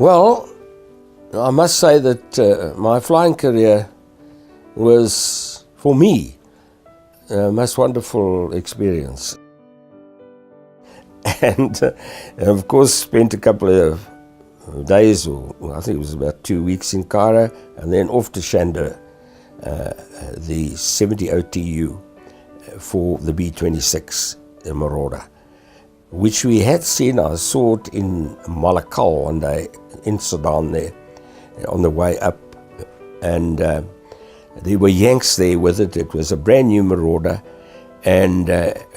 Well, I must say that my flying career was, for me, a most wonderful experience. And of course, spent a couple of days, or I think it was about 2 weeks in Cairo, and then off to Shandor, the 70 OTU for the B-26 Marauder, which we had seen. I saw it in Malakal one day in Sudan there on the way up, and there were Yanks there with it. It was a brand new Marauder, and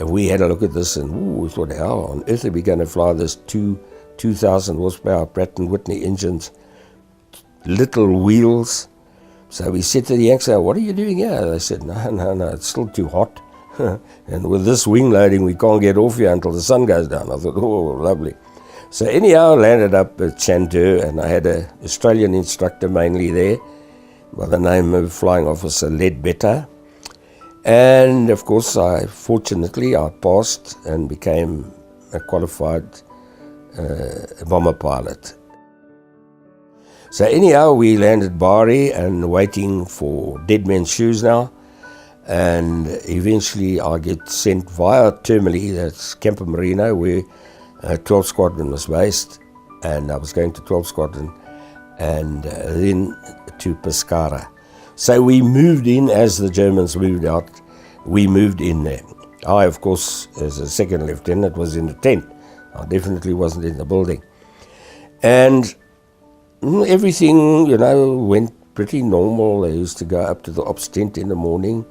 we had a look at this, and we thought, how on earth are we going to fly this 2,000 horsepower Pratt & Whitney engines, little wheels? So we said to the Yanks, what are you doing here? They said, no, it's still too hot. And with this wing loading, we can't get off here until the sun goes down. I thought, oh, lovely. So anyhow, I landed up at Shandor, and I had an Australian instructor mainly there by the name of Flying Officer Ledbetter. And of course, fortunately, I passed and became a qualified bomber pilot. So anyhow, we landed Bari and waiting for Dead Man's Shoes now. And eventually I get sent via Termoli, that's Campo Marino, where 12 Squadron was based. And I was going to 12 Squadron and then to Pescara. So we moved in as the Germans moved out. We moved in there. I, of course, as a second lieutenant, was in the tent. I definitely wasn't in the building. And everything, went pretty normal. I used to go up to the ops tent in the morning.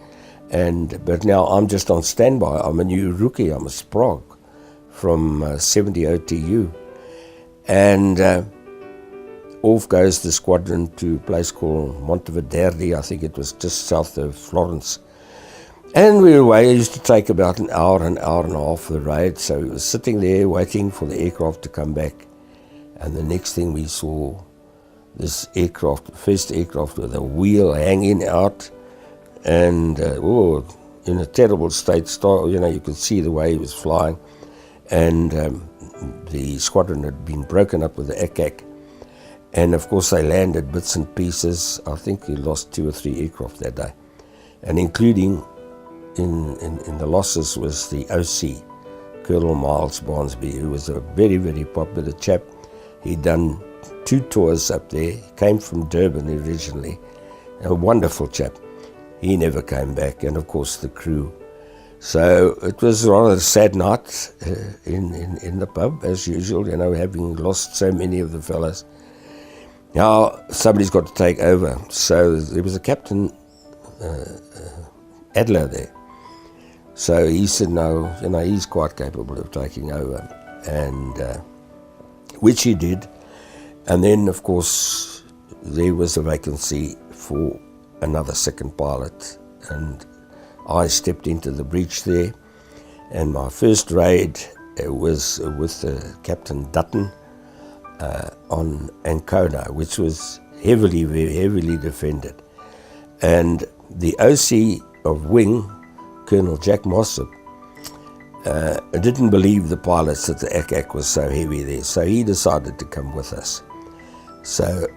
But now I'm just on standby. I'm a new rookie. I'm a Sprague from 70 OTU. And off goes the squadron to a place called Montevideo. I think it was just south of Florence. And we were away. It used to take about an hour and a half the ride. So we were sitting there waiting for the aircraft to come back. And the next thing we saw, this aircraft, first aircraft with a wheel hanging out, and in a terrible state. You could see the way he was flying, and the squadron had been broken up with the ACAC, and of course they landed bits and pieces. I think he lost 2 or 3 aircraft that day, and including in the losses was the OC, Colonel Miles Barnsby, who was a very, very popular chap. He'd done 2 tours up there. He came from Durban originally, a wonderful chap. He never came back, and of course the crew. So it was rather a sad night in the pub, as usual, having lost so many of the fellas. Now somebody's got to take over. So there was a Captain Adler there. So he said, no, he's quite capable of taking over, and which he did. And then, of course, there was a vacancy for another second pilot, and I stepped into the breach there, and my first raid was with Captain Dutton on Ancona, which was very heavily defended. And the OC of Wing, Colonel Jack Mossop, didn't believe the pilots that the ACAC was so heavy there, so he decided to come with us. So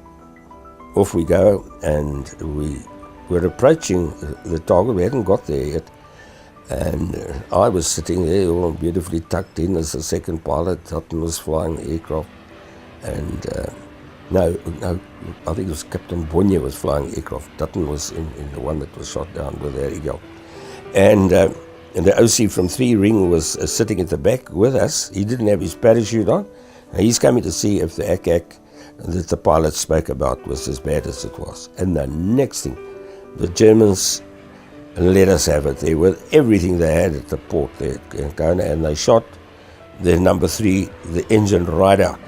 off we go, and we were approaching the target. We hadn't got there yet, and I was sitting there all beautifully tucked in as the second pilot. Dutton was flying the aircraft, and no, I think it was Captain Bonnier was flying the aircraft. Dutton was in the one that was shot down with the Eagle. And the OC from 3 Ring was sitting at the back with us. He didn't have his parachute on. He's coming to see if the ACAC that the pilot spoke about was as bad as it was. And the next thing, the Germans let us have it there with everything they had at the port there at Ancona, and they shot their number 3, the engine right out.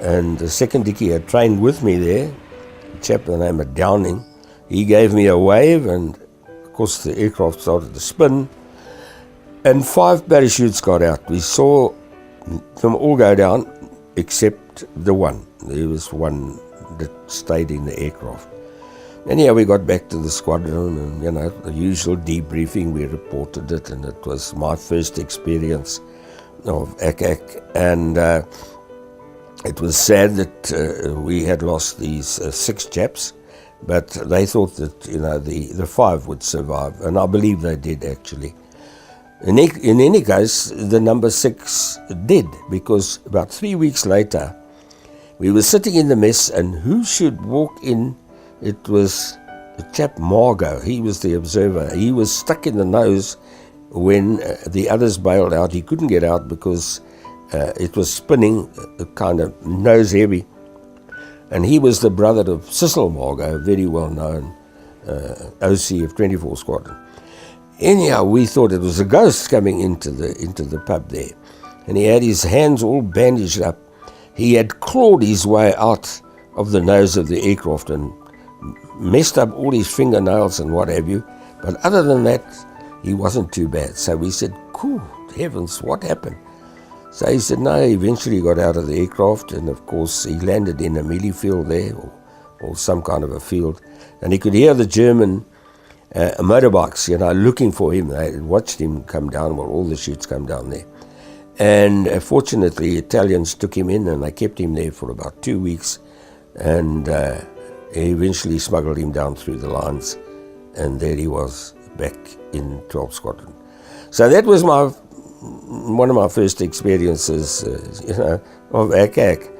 And the second dickie had trained with me there, a chap by the name of Downing. He gave me a wave, and of course the aircraft started to spin, and 5 parachutes got out. We saw them all go down except the one. There was one that stayed in the aircraft. Anyhow, we got back to the squadron, and the usual debriefing, we reported it, and it was my first experience of ACAC. And It was sad that we had lost these 6 chaps, but they thought that the 5 would survive, and I believe they did actually. In any case, the number 6 did, because about 3 weeks later, we were sitting in the mess, and who should walk in? It was the chap Margot. He was the observer. He was stuck in the nose when the others bailed out. He couldn't get out because it was spinning, kind of nose heavy. And he was the brother of Cecil Margot, a very well-known OC of 24 Squadron. Anyhow, we thought it was a ghost coming into the pub there. And he had his hands all bandaged up. He had clawed his way out of the nose of the aircraft and messed up all his fingernails and what have you. But other than that, he wasn't too bad. So we said, cool, heavens, what happened? So he said, no, he eventually got out of the aircraft, and of course he landed in a mealie field there, or some kind of a field. And he could hear the German motorbikes, looking for him. They watched him come down, all the chutes come down there. And fortunately, Italians took him in, and they kept him there for about 2 weeks, and eventually smuggled him down through the lines, and there he was back in 12th Squadron. So that was one of my first experiences, of ACAC.